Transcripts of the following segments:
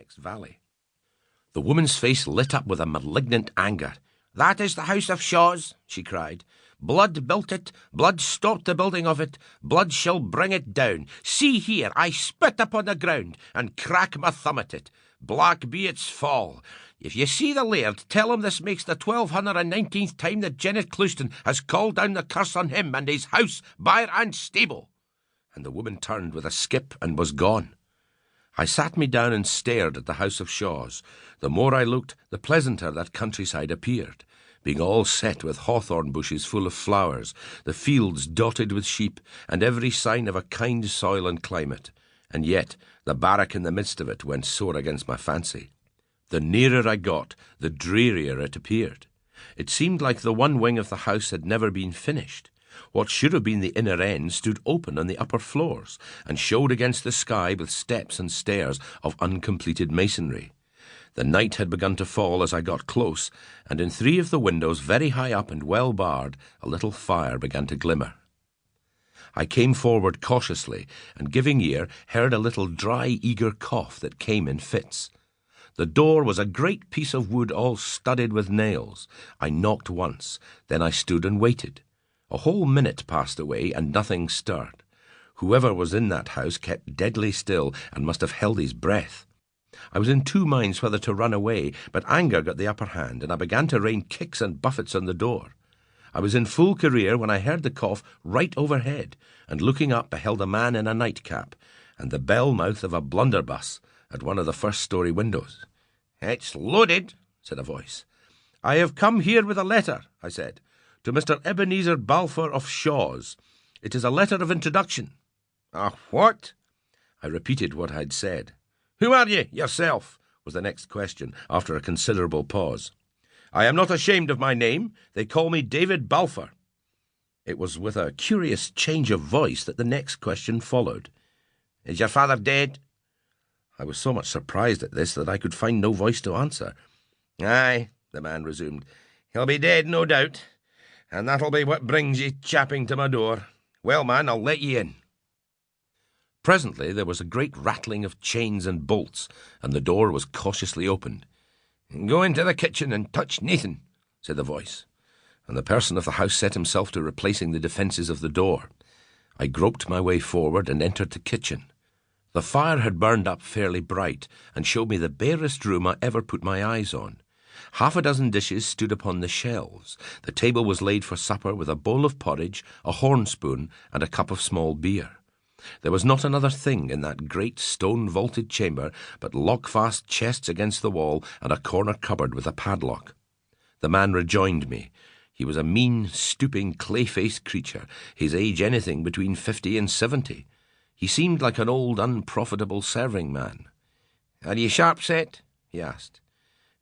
next valley. The woman's face lit up with a malignant anger. "That is the house of Shaw's," she cried. "Blood built it, blood stopped the building of it, blood shall bring it down. See here, I spit upon the ground, and crack my thumb at it. Black be its fall. If you see the laird, tell him this makes the 1219th time that Janet Clouston has called down the curse on him and his house, byre and stable." And the woman turned with a skip and was gone. I sat me down and stared at the house of Shaw's. The more I looked, the pleasanter that countryside appeared, being all set with hawthorn bushes full of flowers, the fields dotted with sheep, and every sign of a kind soil and climate. And yet the barrack in the midst of it went sore against my fancy. The nearer I got, the drearier it appeared. It seemed like the one wing of the house had never been finished. What should have been the inner end stood open on the upper floors, and showed against the sky with steps and stairs of uncompleted masonry. The night had begun to fall as I got close, and in 3 of the windows, very high up and well barred, a little fire began to glimmer. I came forward cautiously, and giving ear, heard a little dry, eager cough that came in fits. The door was a great piece of wood all studded with nails. I knocked once, then I stood and waited. A whole minute passed away, and nothing stirred. Whoever was in that house kept deadly still, and must have held his breath. I was in 2 minds whether to run away, but anger got the upper hand, and I began to rain kicks and buffets on the door. I was in full career when I heard the cough right overhead, and looking up beheld a man in a nightcap, and the bell-mouth of a blunderbuss at one of the first-story windows. "It's loaded," said a voice. "I have come here with a letter," I said, "to Mr. Ebenezer Balfour of Shaw's. It is a letter of introduction." "A what?" I repeated what I had said. "Who are you, yourself?" was the next question, after a considerable pause. "I am not ashamed of my name. They call me David Balfour." It was with a curious change of voice that the next question followed. "Is your father dead?" I was so much surprised at this that I could find no voice to answer. "Aye," the man resumed, "he'll be dead, no doubt, and that'll be what brings ye chapping to my door. Well, man, I'll let ye in." Presently there was a great rattling of chains and bolts, and the door was cautiously opened. "Go into the kitchen and touch Nathan," said the voice, and the person of the house set himself to replacing the defences of the door. I groped my way forward and entered the kitchen. The fire had burned up fairly bright, and showed me the barest room I ever put my eyes on. 6 dishes stood upon the shelves. The table was laid for supper with a bowl of porridge, a horn-spoon, and a cup of small beer. There was not another thing in that great stone-vaulted chamber but lock-fast chests against the wall and a corner cupboard with a padlock. The man rejoined me. He was a mean, stooping, clay-faced creature, his age anything between 50 and 70. He seemed like an old, unprofitable serving man. "Are ye sharp set?" he asked.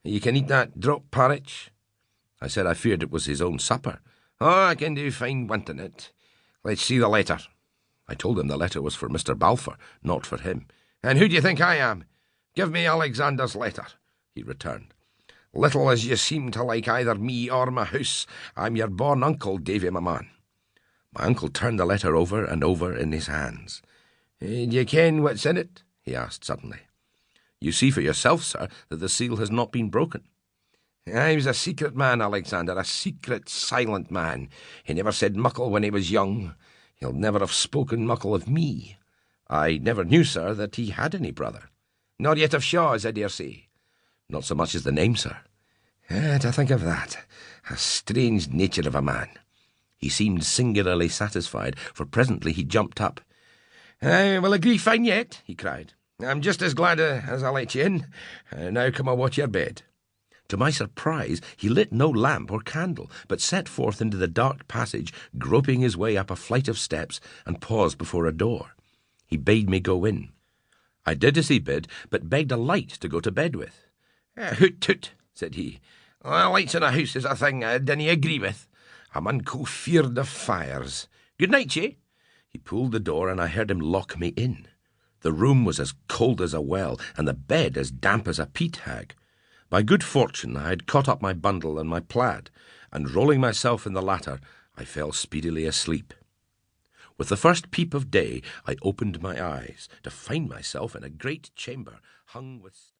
"You can eat that drop porridge?" I said I feared it was his own supper. "Oh, I can do fine wanting it. Let's see the letter." I told him the letter was for Mr. Balfour, not for him. "And who do you think I am? Give me Alexander's letter," he returned. "Little as you seem to like either me or my house, I'm your born uncle, Davy, my man." My uncle turned the letter over and over in his hands. "Do you ken what's in it?" he asked suddenly. "You see for yourself, sir, that the seal has not been broken." "I was a secret man, Alexander, a secret, silent man. He never said muckle when he was young. He'll never have spoken muckle of me." "I never knew, sir, that he had any brother." "Nor yet of Shaw's, I dare say." "Not so much as the name, sir." To think of that. A strange nature of a man." He seemed singularly satisfied, for presently he jumped up. "I will agree fine yet," he cried. "I'm just as glad as I let you in. Now come and watch your bed." To my surprise, he lit no lamp or candle, but set forth into the dark passage, groping his way up a flight of steps, and paused before a door. He bade me go in. I did as he bid, but begged a light to go to bed with. "Hoot toot," said he. "Lights in a house is a thing I dinna agree with. I'm unco feared of fires. Good night, ye." He pulled the door, and I heard him lock me in. The room was as cold as a well, and the bed as damp as a peat hag. By good fortune I had caught up my bundle and my plaid, and rolling myself in the latter, I fell speedily asleep. With the first peep of day, I opened my eyes, to find myself in a great chamber hung with